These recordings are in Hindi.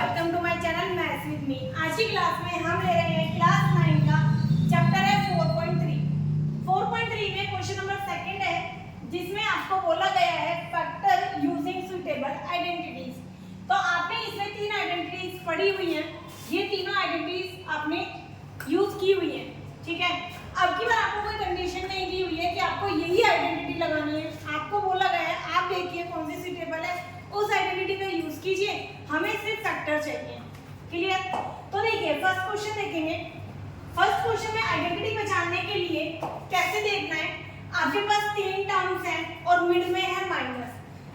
Welcome to my channel maths with me. आज की क्लास में हम ले रहे हैं क्लास 9 का चैप्टर है 4.3। 4.3 में क्वेश्चन नंबर सेकंड है जिसमें आपको बोला गया है फैक्टर यूजिंग सुटेबल आइडेंटिटीज। तो आपने इसमें तीन आइडेंटिटीज पढ़ी हुई हैं, ये तीनों आइडेंटिटीज आपने यूज की हुई हैं, ठीक है। अब की बार आपको कोई कंडीशन नहीं दी हुई है कि आपको यही आइडेंटिटी लगानी है, आपको बोला गया है आप देखिए कौन सी सुटेबल है उस आइडेंटिटी का यूज कीजिए, हमें सिर्फ फैक्टर चाहिए। क्लियर? तो देखिए फर्स्ट क्वेश्चन देखेंगे। फर्स्ट क्वेश्चन में आइडेंटिटी पहचानने के लिए कैसे देखना है, आपके पास तीन टर्म्स हैं और मिड में है माइनस,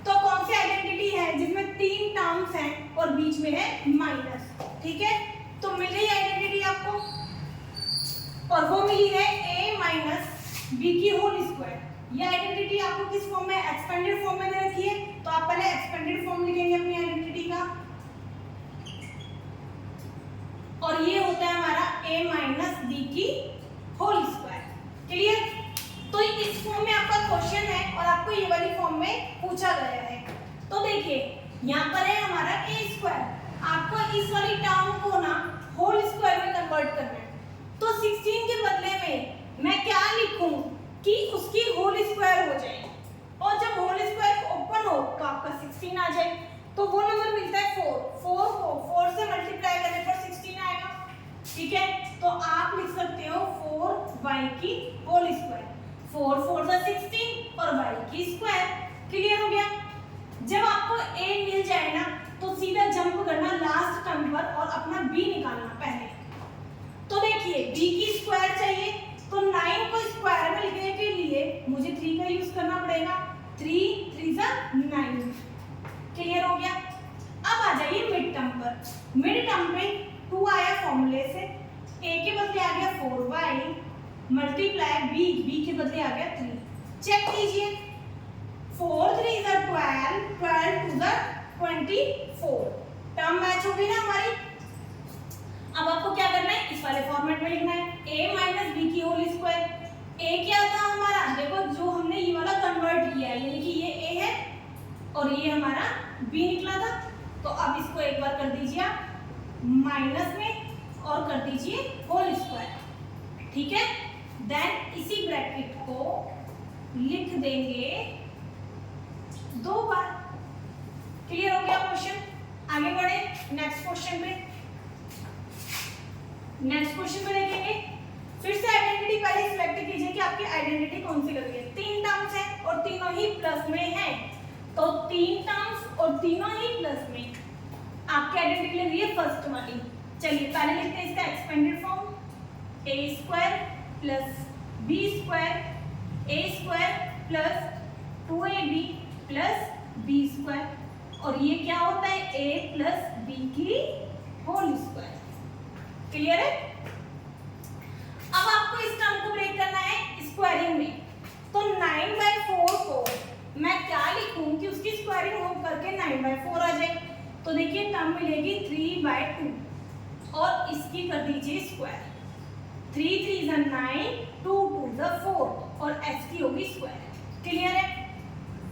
तो कौन सी आइडेंटिटी है जिसमें तीन टर्म्स हैं और बीच में है माइनस, ठीक है। तो मिल गई आइडेंटिटी आपको, और वो मिली है a माइनस बी की होल स्क्वायर। ये आइडेंटिटी आपको किस फॉर्म में, एक्सपेंडेड फॉर्म में दे रखी है, तो आप पहले एक्सपेंडेड फॉर्म लिखेंगे अपनी आइडेंटिटी का, और ये होता है हमारा a माइनस बी की होल स्क्वायर। क्लियर? तो इस फॉर्म में आपका क्वेश्चन है और आपको ये वाली फॉर्म में पूछा गया है। तो देखिए यहाँ पर है हमारा a स्क्वायर, आपको इस वाली टर्म को ना होल स्क्वायर में कन्वर्ट करना है। तो 16 के बदले में मैं क्या लिखूं कि उसकी होल स्क्वायर हो जाए, और जब होल स्क्वायर ओपन हो तो आपका 16 आ जाए, तो वो नंबर मिलता है 4। 4 को 4 से मल्टीप्लाई करने पर 16 आएगा, ठीक है। तो आप लिख सकते हो 4y की होल स्क्वायर, 4 4 से 16 और y की स्क्वायर। क्लियर हो गया? जब आपको a मिल जाए ना तो सीधा जंप करना लास्ट टर्म पर और अपना b निकालना पहले। तो देखिए b की स्क्वायर चाहिए, तो 9 को स्क्वायर में लिखने के लिए मुझे 3 का यूज करना पड़ेगा, 3 3 जा 9। क्लियर हो गया? अब आ जाइए मिड टर्म पर। मिड टर्म पे 2 आया फॉर्मूले से, a के बदले आ गया 4y मल्टीप्लाई b के बदले आ गया 3। चेक कीजिए, 4 3 जा 12, 12 2 जा 24। टर्म मैच हो गई ना हमारी। अब आपको क्या करना है, इस वाले फॉर्मेट में लिखना है a माइनस बी की होल स्क्वायर। a क्या था हमारा, देखो जो हमने ये वाला कन्वर्ट किया है, यानी कि ये a है और ये हमारा b निकला था। तो अब इसको एक बार कर दीजिए आप माइनस में और कर दीजिए होल स्क्वायर, ठीक है। देन इसी ब्रैकेट को लिख देंगे 2 बार। क्लियर हो गया क्वेश्चन? आगे बढ़े नेक्स्ट क्वेश्चन पे। नेक्स्ट क्वेश्चन में देखेंगे, फिर से आइडेंटिटी पहले सिलेक्ट कीजिए कि आपकी आइडेंटिटी कौन सी लग रही है। तीन टर्म्स हैं और तीनों ही प्लस में हैं, तो तीन टर्म्स और तीनों ही प्लस में आपकी आइडेंटिटी लग रही है फर्स्ट वाली। चलिए पहले लिखते हैं इसका expanded form, a square plus b square, a square plus 2ab plus b square, और ये क्या होता है a प्लस b की होल स्क्वायर। क्लियर है? अब आपको इस टर्म को ब्रेक करना है स्क्वायरिंग में, तो 9/4 को मैं क्या लिखूं कि उसकी स्क्वायरिंग हो करके 9/4 आ जाए। तो देखिए टर्म मिलेगी 3/2 और इसकी कर दीजिए स्क्वायर, 3 3 जा 9, 2 2 जा 4 और s की होगी स्क्वायर। क्लियर है?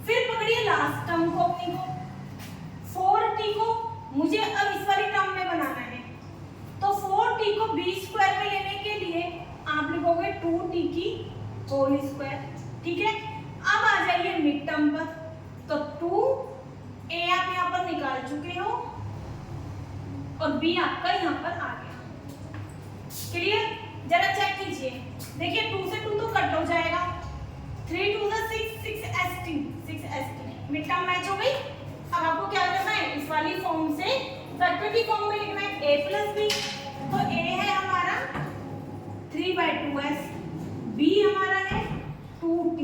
फिर पकड़िए लास्ट टर्म को अपनी को, 4t को मुझे अब इस वाली टर्म में बनाना है, तो 4t को b स्क्वायर में लेने के लिए आप लिखोगे 2t की होल स्क्वायर, ठीक है। अब आ जाइए मिड टर्म पर, तो 2a आप यहाँ पर निकाल चुके हो और b आपका यहाँ पर आ गया। क्लियर? जरा चेक कीजिए, देखिए 2 से 2 तो कट हो जाएगा, 3 2 जा 6 6st मिड टर्म मैच हो गई। अब आपको क्या करना है, इस वाली फॉर्म से फैक्टर की फॉर्म में लिखना है a प्लस b। तो a है हमारा 3/2s, b हमारा है 2t,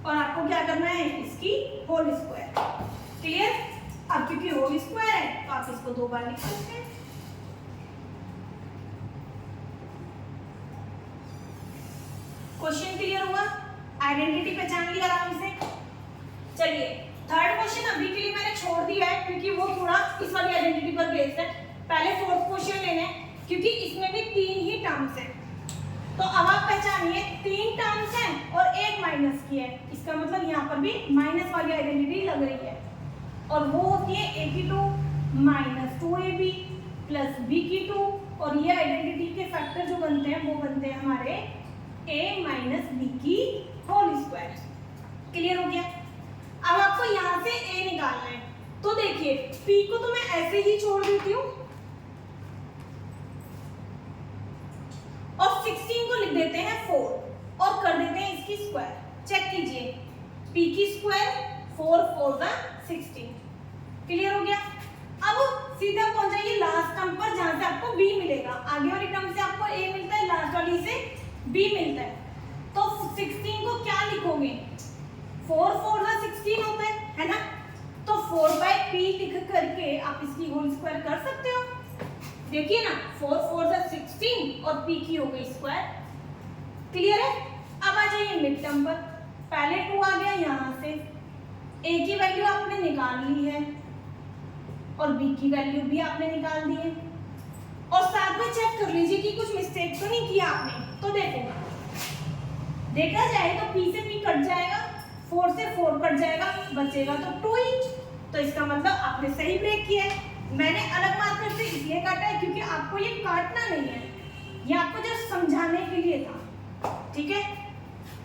और आपको क्या करना है इसकी होल स्क्वायर। क्लियर? अब क्योंकि होल स्क्वायर है तो आप इसको 2 बार लिख सकते हैं। क्वेश्चन क्लियर हुआ? आइडेंटिटी पहचान ली आराम से। चलिए थर्ड क्वेश्चन अभी के लिए मैंने छोड़ दिया है क्योंकि वो थोड़ा इस वाली आइडेंटिटी पर बेस्ड है। पहले फोर्थ क्वेश्चन लेने हैं क्योंकि इसमें भी 3 ही टर्म्स हैं। तो अब आप पहचानिए 3 टर्म्स हैं और एक माइनस की है, इसका मतलब यहाँ पर भी माइनस वाली आइडेंटिटी लग रही है, और वो होती है 82 माइनस 2ab प्लस b की 2, और ये आइडेंटिटी के फैक्टर जो बनते हैं वो बनते हैं हमारे a माइनस बी की होल स्क्वायर। क्लियर हो गया? अब आपको यहाँ से a निकालना है, तो देखिए p को तो मैं ऐसे ही छोड़ देती हूँ और 16 को लिख देते हैं 4 और कर देते हैं इसकी स्क्वायर। चेक कीजिए, p की स्क्वायर 4 4 का 16। क्लियर हो गया? अब सीधा पहुंच जाइए लास्ट टर्म पर जहां से आपको b मिलेगा। आगे वाली टर्म से आपको a मिलता है, लास्ट वाली से b मिलता है, तो 16 को क्या लिखोगे? 4 4 का 16 होता है ना? तो 4/p लिख करके आप इसकी होल स्क्वायर कर सकते हो। देखिए ना, 4 4 का 16 और p की हो गई स्क्वायर। क्लियर है? अब आ जाइए मिड टर्म पर। पहले 2 आ गया, यहाँ से a की वैल्यू आपने निकाल ली है और b की वैल्यू भी आपने निकाल दी है, और साथ में चेक कर लीजिए कि कुछ मिस्टेक तो नहीं किया आपने। तो देखो, देखा जाए तो p से p कट जाएगा, 4 से 4 कट जाएगा, बचेगा तो 2 ही। तो इसका मतलब आपने सही ब्रेक किया है। मैंने अलग मार्कर से इसलिए काटा है क्योंकि आपको ये काटना नहीं है, ये आपको जस्ट समझाने के लिए था। ठीक है?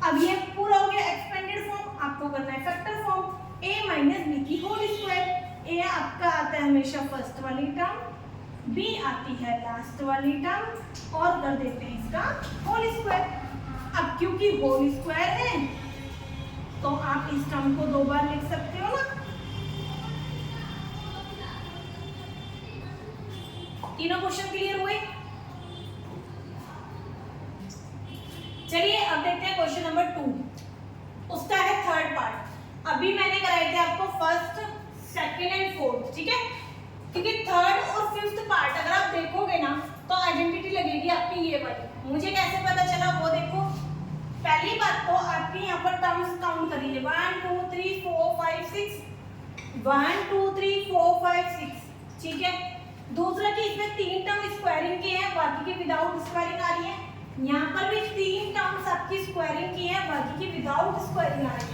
अब ये पूरा हो गया एक्सपेंडेड फॉर्म। आपको करना है factor form, a minus b की होल स्क्वायर। a आपका आता है हमेशा फर्स्ट वाली टर्म, b आती है लास्ट वाली टर्म, और कर देते हैं इसका होल स्क्वायर। अब क्योंकि होल स्क्वायर है तो आप इस टर्म को 2 बार लिख सकते हो ना। तीनों क्वेश्चन क्लियर हुए? चलिए अब देखते हैं क्वेश्चन नंबर 2। उसका है थर्ड पार्ट। अभी मैंने कराए थे आपको फर्स्ट, सेकंड एंड फोर्थ, ठीक है? क्योंकि थर्ड और फिफ्थ पार्ट अगर आप देखोगे ना तो आइडेंटिटी लगेगी आपकी ये वाली। मुझे कैसे पता चला वो देखो। पहली बात तो आपके यहाँ पर टर्म्स काउंट कर लीजिए, 1 2 3 4 5 6, 1 2 3 4 5 6, ठीक है? दूसरा कि इसमें 3 टर्म स्क्वायरिंग की है, बाकी की विदाउट स्क्वायरिंग आ रही है। यहाँ पर भी 3 टर्म्स आपकी स्क्वायरिंग की है, बाकी की विदाउट स्क्वायरिंग आ रही है।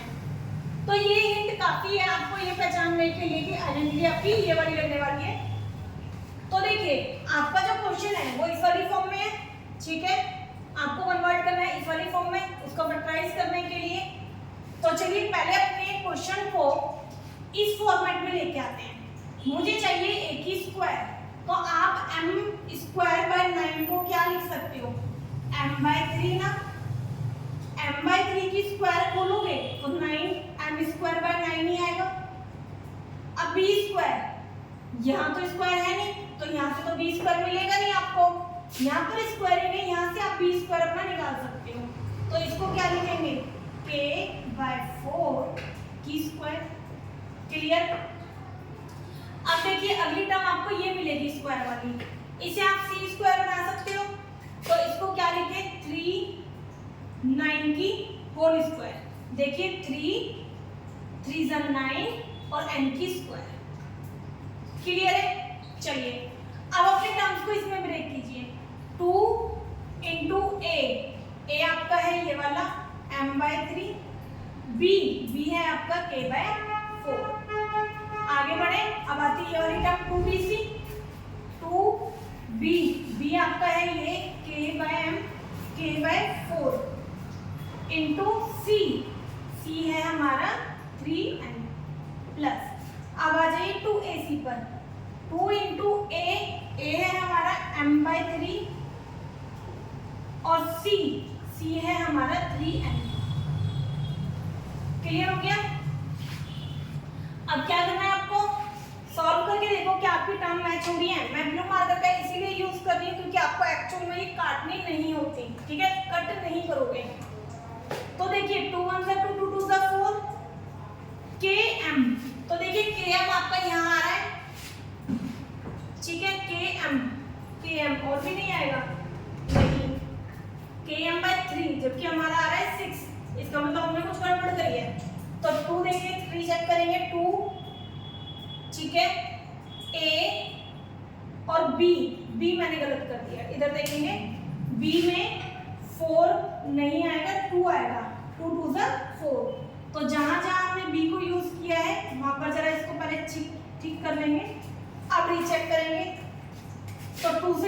तो ये हिंट काफी है आपको ये पहचानने के लिए कि आइडेंटिटी आपकी ये वाली लगने वाली है। तो देखिए आपका जो क्वेश्चन है वो इस वाली फॉर्म में है, ठीक है? आपको कन्वर्ट करना है इस वाली फॉर्म में, उसको फैक्टराइज करने के लिए। तो चलिए पहले अपने क्वेश्चन को इस फॉर्मेट में लेके आते हैं। मुझे चाहिए a की स्क्वायर, तो आप m स्क्वायर बाय 9 को क्या लिख सकते हो? m/3 ना। m/3 की स्क्वायर खोलोगे तो 9 m स्क्वायर बाय 9 ही आएगा। अब b स्क्वायर, यहाँ तो स्क्वायर है नहीं तो यहाँ से तो b स्क्वायर मिलेगा नहीं आपको, यहाँ पर स्क्वायर है, यहाँ से आप b स्क्वायर अपना निकाल सकते हो। तो इसको क्या लिखेंगे? k/4 की स्क्वायर। क्लियर? अब देखिए अगली टर्म आपको ये मिलेगी स्क्वायर वाली, इसे आप c स्क्वायर बना सकते हो। तो इसको क्या लिखे? 3 9 की होल स्क्वायर। देखिए 3 3 × 9 और n की स्क्वायर। क्लियर है? चलिए अब अपने टर्म्स को इसमें ब्रेक कीजिए। 2 × a आपका है ये वाला m/3, b है आपका k/4। आगे बढ़े, अब आती है ये वाली टर्म 2bc, 2b आपका है ये k/4 इंटू c है हमारा 3n प्लस। अब आ जाइए 2ac पर, 2 × a है हमारा m/3 और c है हमारा 3n। क्लियर हो गया? अब क्या करना है आपको? सॉल्व करके देखो कि आपकी टर्म मैच हो रही है। मैं ब्लू मार्कर का इसीलिए यूज कर रही हूँ क्योंकि आपको एक्चुअल में ये काटनी नहीं होती, ठीक है? कट नहीं करोगे। तो देखिए 2 1 2 2 2 4 km। तो देखिए km आपका यहाँ आ रहा है, ठीक है? km और भी नहीं आएगा, नहीं, km/3 जबकि हमारा आ रहा है 6, इसका मतलब हमने कुछ गड़बड़ करी है। तो 2 देंगे, 3 चेक करेंगे 2, ठीक है? a और b मैंने गलत कर दिया, इधर देखेंगे b में 4 नहीं आएगा, 2 आएगा, 2 2 4। तो जहां जहां हमने b को यूज किया है वहां पर जरा इसको पहले ठीक कर लेंगे। अब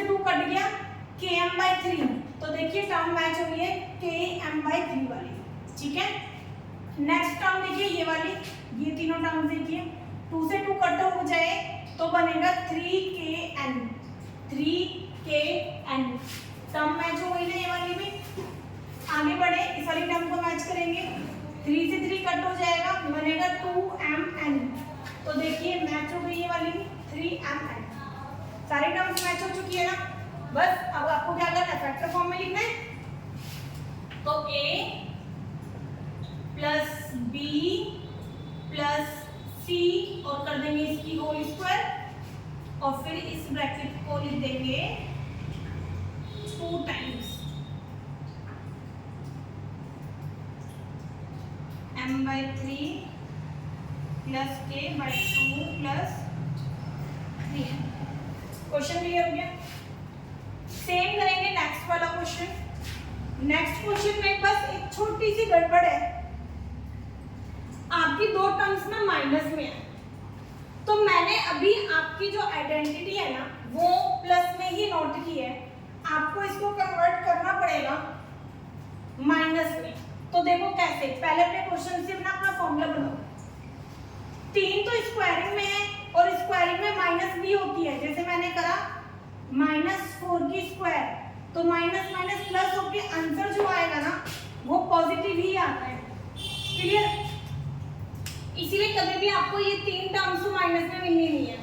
2 कट गया, km/3, तो देखिए टर्म मैच हो रही है km/3 वाली, ठीक है। नेक्स्ट टर्म देखिए ये वाली, ये तीनों टर्म देखिए, 2 से 2 कट हो जाए तो बनेगा 3kn, 3kn टर्म मैच हो गई ना ये वाली भी। आगे बढ़े, इस वाली टर्म को मैच करेंगे, 3 से 3 कट हो जाएगा, बनेगा 2mn, तो देखिए मैच हो गई ये वाली भी 3mn। सारी टर्म्स मैच हो चुकी है ना। बस अब आपको क्या करना है, फैक्टर फॉर्म में लिखना है, तो a plus b plus c और कर देंगे इसकी होल स्क्वायर, और फिर इस ब्रैकेट को लिख देंगे 2 times m/3 plus k/2 plus 3m। Question clear हो गया। सेम करेंगे नेक्स्ट वाला क्वेश्चन। नेक्स्ट क्वेश्चन में बस एक छोटी सी गड़बड़ है, आपकी 2 टर्म्स ना माइनस में है, तो मैंने अभी आपकी जो आइडेंटिटी है ना वो प्लस में ही नोट की है, आपको इसको कन्वर्ट करना पड़ेगा माइनस में। तो देखो कैसे, पहले अपने क्वेश्चन से अपना फॉर्मूला बनाओ। 3 तो स्क्वायरिंग में है और स्क्वायरिंग में माइनस भी होती है, जैसे मैंने करा -4 की स्क्वायर, तो माइनस माइनस प्लस होके आंसर जो आएगा ना वो पॉजिटिव ही आता है। क्लियर? इसीलिए कभी भी आपको ये 3 टर्म्स तो माइनस में मिलनी नहीं है।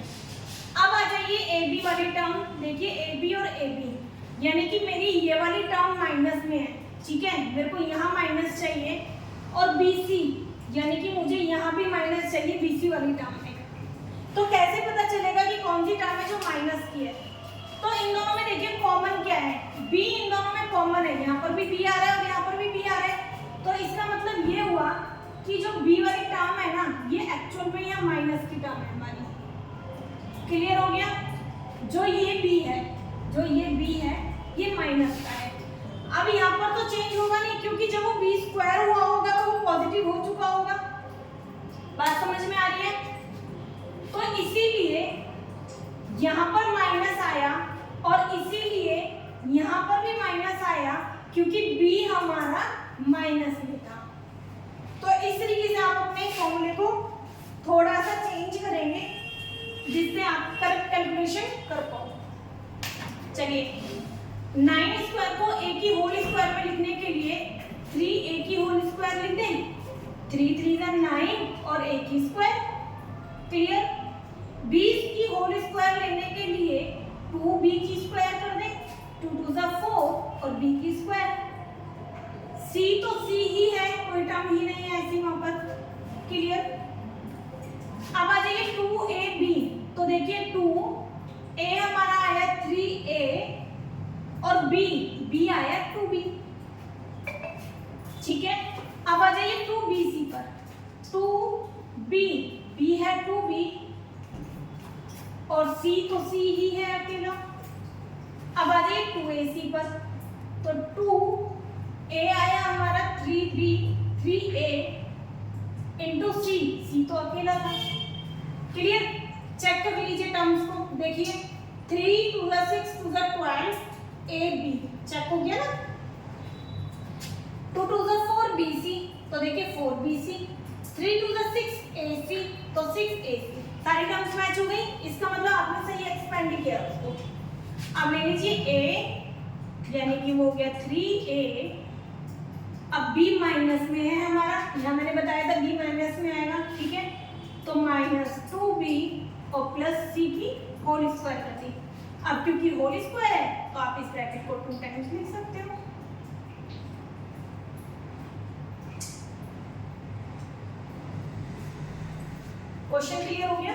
अब आ जाइए ए बी वाली टर्म, देखिए ए बी और ए बी, यानी कि मेरी ये वाली टर्म माइनस में है, ठीक है, मेरे को यहाँ माइनस चाहिए, और बी सी यानी कि मुझे यहाँ भी माइनस चाहिए बी सी वाली टर्म में। तो कैसे पता चलेगा कि कौन सी टर्म है जो माइनस की है? तो इन दोनों में देखिए कॉमन क्या है, b इन दोनों में कॉमन है, यहाँ पर भी b आ रहा है और यहाँ पर भी b आ रहा है, तो इसका मतलब ये हुआ कि जो b वाली टर्म है ना ये एक्चुअल में यहाँ माइनस की टर्म है हमारी। क्लियर हो गया? जो ये b है, जो ये b है ये माइनस का है। अब यहाँ पर तो चेंज होगा नहीं, क्योंकि जब वो b स्क्वायर हुआ होगा तो वो पॉजिटिव हो चुका होगा। बात समझ में आ रही है? तो इसीलिए यहाँ पर माइनस आया और इसीलिए यहाँ पर भी माइनस आया, क्योंकि b हमारा माइनस में था। तो इस तरीके से आप अपने फॉर्मूले को थोड़ा सा चेंज करेंगे जिससे आप करेक्ट कैलकुलेशन कर पाओ। चलिए 9 स्क्वायर को a की होल स्क्वायर में लिखने के लिए 3a की होल स्क्वायर लिख दें, 3 3 9 और a की स्क्वायर। क्लियर? 20 की होल स्क्वायर लेने के लिए 2b की स्क्वायर कर दें, 2 2 4 और b की स्क्वायर। c तो c ही है, कोई टर्म ही नहीं है ऐसी वहां पर। क्लियर? अब आ जाइए 2ab, तो देखिए 2a हमारा आया 3a और b आया 2b, ठीक है। अब आ जाइए 2bc पर, 2b है 2b और c तो c ही है अकेला। अब आ जाइए 2ac पर, तो 2a आया हमारा 3a इंटू c तो अकेला था। क्लियर? चेक कर लीजिए टर्म्स को, देखिए 3 2 6 2 12 ab, चेक हो गया ना। 2 2 4 bc, तो देखिए 4bc, 3 2 6 ac, तो 6ac। सारी टर्म्स मैच हो गई, इसका मतलब आपने सही एक्सपेंड किया उसको। अब ले लीजिए a, यानी कि वो हो गया 3a, अब b माइनस में है हमारा, यहाँ मैंने बताया था b माइनस में आएगा, ठीक है, तो -2b और प्लस c की होल स्क्वायर कर दी। अब क्योंकि होल स्क्वायर है तो आप इस ब्रैकेट को 2 टाइम्स लिख सकते हो। क्वेश्चन क्लियर हो गया?